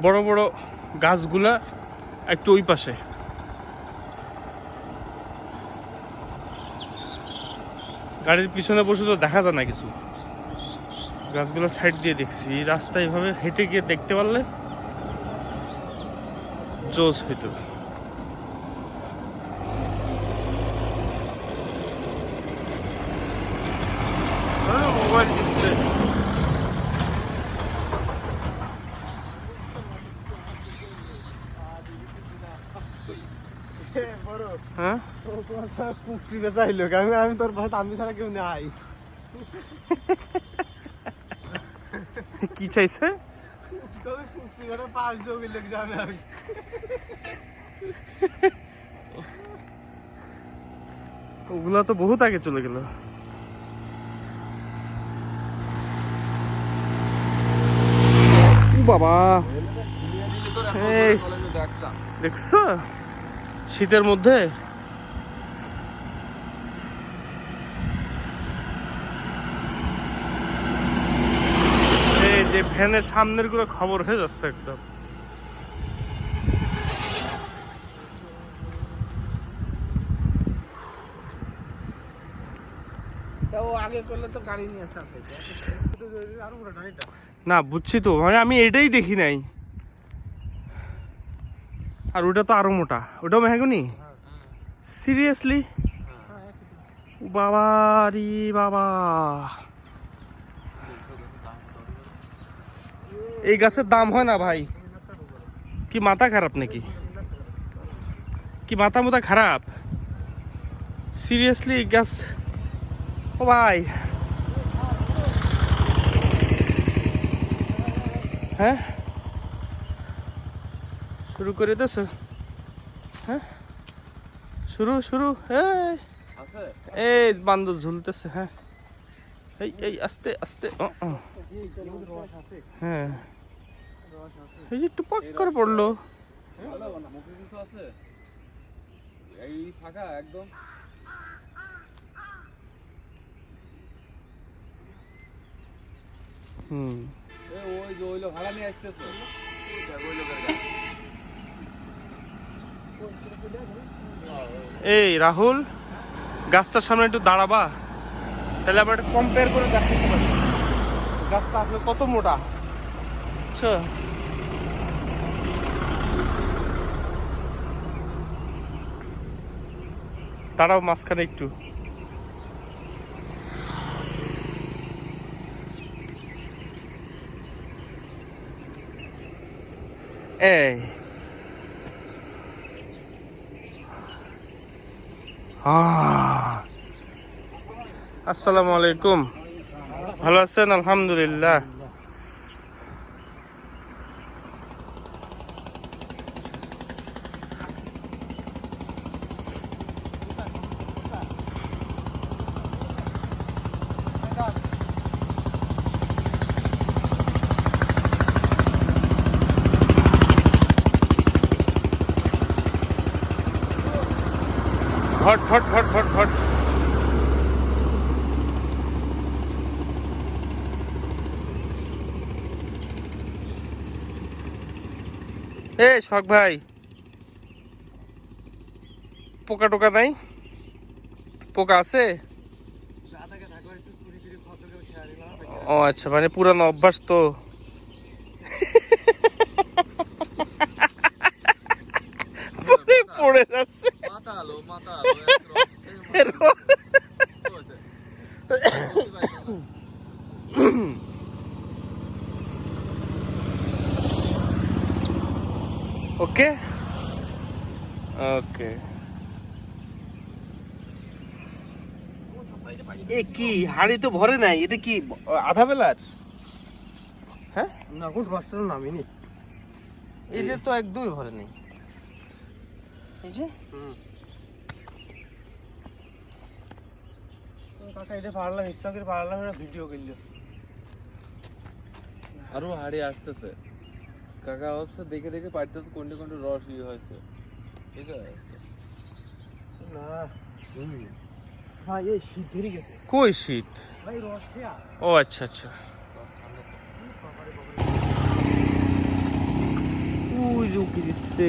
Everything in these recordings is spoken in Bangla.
বড় বড় গাছগুলা একটু ওই পাশে। গাড়ির পিছনে বসে তো দেখা যায় না কিছু, গাছগুলো সাইড দিয়ে দেখছি। রাস্তায় এভাবে হেঁটে গিয়ে দেখতে পারলে জোস হইতো। মোবাইল টিপছে। হ্যাঁ আমি তোর ভাই আমি ছাড়া কেউ নাই। কি চাইছে? ওগুলা তো বহুত আগে চলে গেল। বাবা দেখছো শীতের মধ্যে এই যে ভ্যানের সামনের গুলো খবর হয়ে যাচ্ছে একদম। না বুঝছি তো, মানে আমি এটাই দেখি নাই। আর ওটা তো আরো মোটা, ওটাও মেহগনি। সিরিয়াসলি বাবা রে বাবা, এই গাছের দাম হয় না ভাই। কি মাথা খারাপ নাকি? কি মাথা মোথা খারাপ? সিরিয়াসলি গাছ, ও ভাই। হ্যাঁ শুরু করে দিস। হ্যাঁ শুরু শুরু। এই বান্দর ঝুলতেছে। হ্যাঁ এই এই আস্তে আস্তে। হ্যাঁ এই যে একটু পাক করে পড়লো। এই রাহুল, গাছটার সামনে একটু দাঁড়াবা, তাহলে আবার একটু কম্পেয়ার করে দেখতে পারি গাছটা আসলে কত মোটা। আচ্ছা দাঁড়াও মাঝখানে একটু। এই আসসালামু আলাইকুম, ভালো আছেন? আলহামদুলিল্লাহ। ঘট ঘট ঘট ঘট ঘট। এ শখ ভাই, পোকা টোকা নাই? পোকা আছে? ও আচ্ছা, মানে পুরানো অভ্যাস তো। পড়ে যাচ্ছে। ওকে ওকে। এ কি হাড়ি তো ভরে নাই, এটা কি আধা বেলার? হ্যাঁ না কোন রাস্তার নামিনি, এই যে তো একদমই ভরে নেই। এই যে কাকা এটা পারলাম, ইচ্ছা করে পারলাম, ভিডিও করলো। আরো হাড়ি আসতেছে কাকা, হচ্ছে দেখে দেখে পারতেছে কোনটা কোনটা রস ইয়ে হয়েছে। ঠিক আছে না ভাই এই শীত ধরে গেছে। কই শীত? ভাই রস খেয়া। ও আচ্ছা আচ্ছা। রস ঠান্ডা তো। ওই যে উকি দিচ্ছে।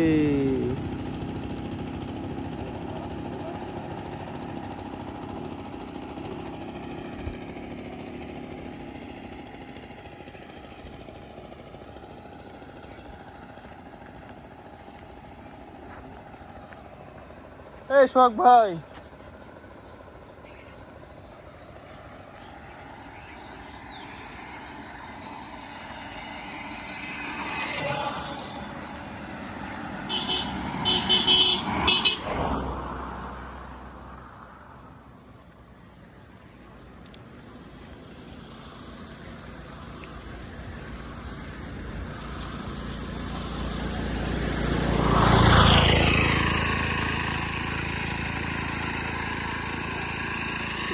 এই সোহাগ ভাই,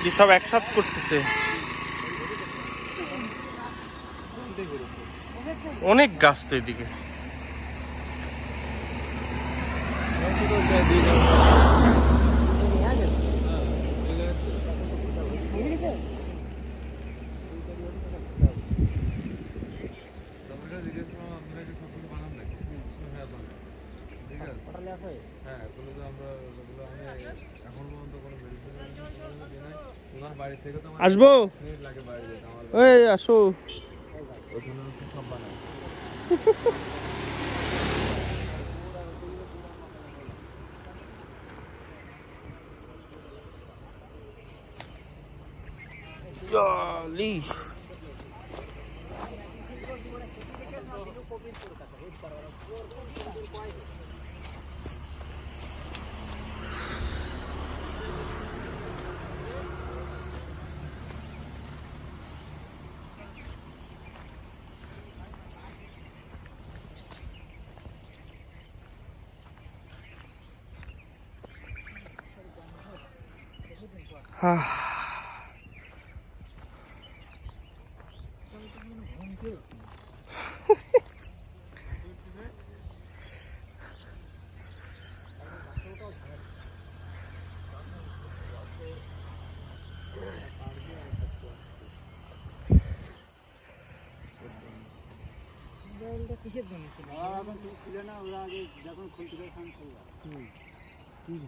কি সব একসাথ করতেছে। অনেক গাছ তো এদিকে। আসবো, এই আসো। Jolly.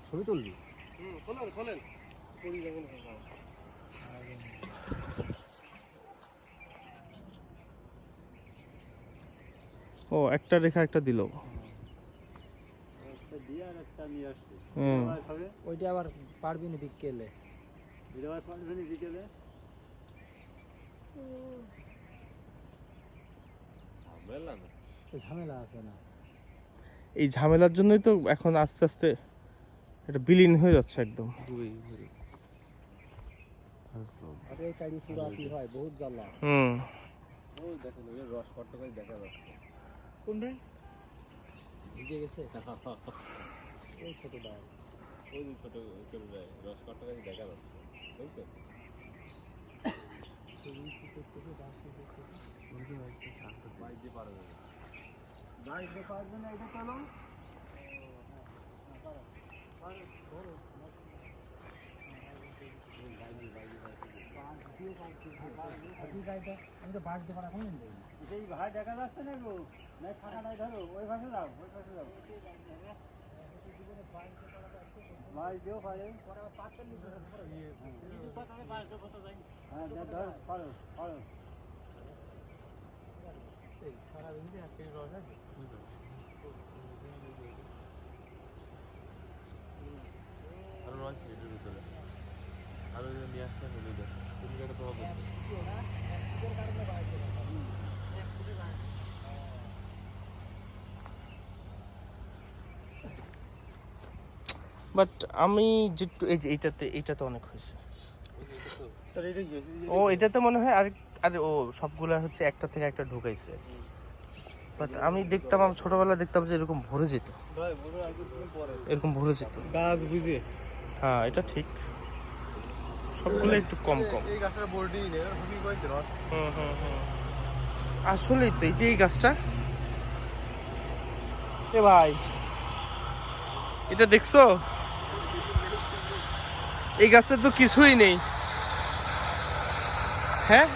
ছবি তুলবি? ও একটা রেখা একটা দিল। ওইটা আবার পারবি না বিকেলে। ঝামেলা আছে না? এই ঝামেলার জন্যই তো এখন আস্তে আস্তে এটা বিলীন হয়ে যাচ্ছে একদম। বহুত জ্বালা। রস কত করে দেখা যাচ্ছে কোনটা ভিজে গেছে। ওই ছোট ডাল, ওই যে ছোট ছোট ডাল রস কত করে দেখা যাচ্ছে, বুঝছো? পারবে না এটা চলো। আমি তো বাস দেবার এখন সেই ভাই দেখা যাচ্ছে না গো, নাই ফাঁকা নাই, ধরো ওই পাশে যাও, ওই পাশে যাও। মাছ দিও পারে, হ্যাঁ ধর পারো পারো। সারাদিন দিয়ে এক কেজি রস আছে। আরো রয়েছে এটার ভিতরে, আরো নিয়ে আসতে হবে। তুমি যেটা তো হবে বাট আমি যেটু এই যে এইটাতে অনেক হয়েছে। ও এটাতে মনে হয় আরে ও সবগুলা হচ্ছে একটা থেকে একটা ঢুকাইছে। বাট আমি দেখতাম, আমি ছোটবেলায় দেখতাম যে এরকম ভরে যেত, এরকম ভরে যেত গাছ বুঝে। হ্যাঁ এটা ঠিক, সবগুলো একটু কম কম। এই গাছটা বর্ডি নেই, খুবই কয়েক রস। আসলেই তো এই যে এই গাছটা, এ ভাই এটা দেখছো? এই গাছের তো কিছুই নেই। হ্যাঁ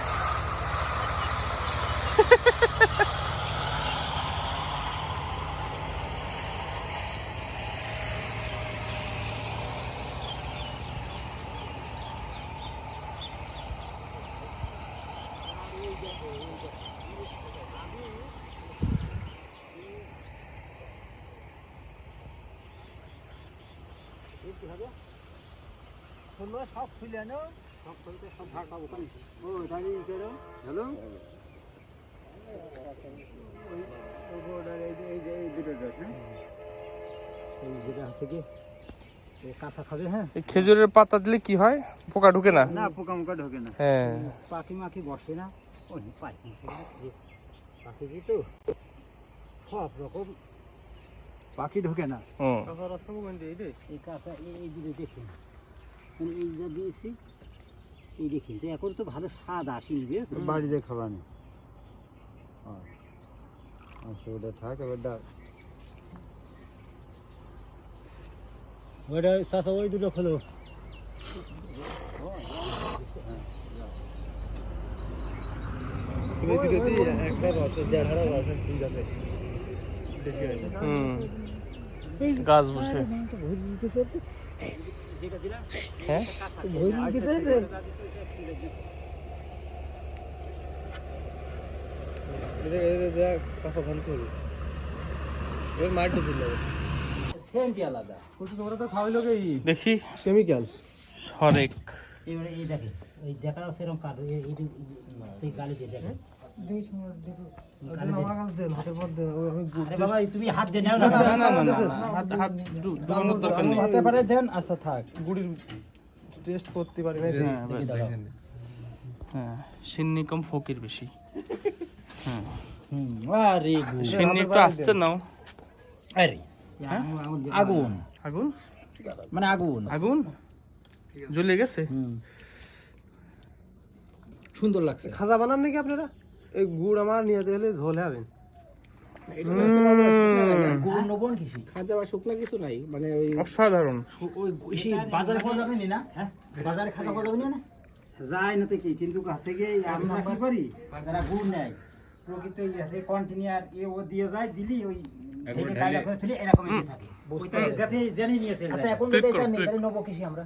সব খুলে আনো, সব খুলতে সব ভাগ পাবো ওখানে। ও তাহলে কেন হ্যালো এই দুটো ড্রেস না এই যেটা আছে কি ও কাঁচা খাবে হ্যাঁ এই খেজুরের পাতা দিলে কি হয়? পোকা ঢুকে না? না পোকা মোকা ঢোকে না হ্যাঁ। পাখি মাখি বসে না ওই পাখি পাখি তো সব রকম পাখি ঢোকে না হুম। এই কাঁচা এই দিকে দেখুন এই যা দিয়েছি এই দেখুন তো এখন তো ভালো স্বাদ আসেনি বাড়িতে খাওয়ানো আচ্ছা ওটা থাক এবারটা ওটা চাষা ওই দুটো খোলো একটা রস দেড় হাড়া রস ঠিক আছে হুম। গাছ বসে। হ্যাঁ। কাঁচা ধান করবি এর মাটি দিলে সেন্টই আলাদা তোমরা তো খাওয়াইলো কে দেখি কেমিক্যাল হরেক। এবারে এই দেখে ওই দেখাও সেরকম কাটো এই সেই গালি দিয়ে দেখে আরে বাবা তুমি হাত দিয়ে নাও না হাত ডুবানোর দরকার নেই। হাতে পারে দেন আচ্ছা থাক গুড়ির টেস্ট করতে পারি ভাই হ্যাঁ, সিন্নি কম ফকির বেশি। আরে সিন্নি একটু আসতে নাও। আরে আগুন আগুন মানে আগুন আগুন জ্বলে গেছে। সুন্দর লাগছে খাজা বানান নাকি আপনারা? এই গুড় আমার নিয়ে দিলে ঝোল হবেন। গুড় নবন কিসি খাজা বা শুকনা কিছু নাই মানে ওই অসাধারণ। ওই সেই বাজারে পাওয়া যাবে না হ্যাঁ বাজারে খাজা পাওয়া যাবে না যায় না তো কি কিন্তু কাছে গিয়ে আমরা কি করি যারা গুড় নেয় প্রকৃত আছে কন্টিনিউয়ার ও দিয়ে যায় দিলি ওই ঢেলে কায়দা করে তুলি এরকম থাকে ওইটা যাতে জেনে নিয়েছে আচ্ছা এখন এটা নেই তাহলে নব কিসি আমরা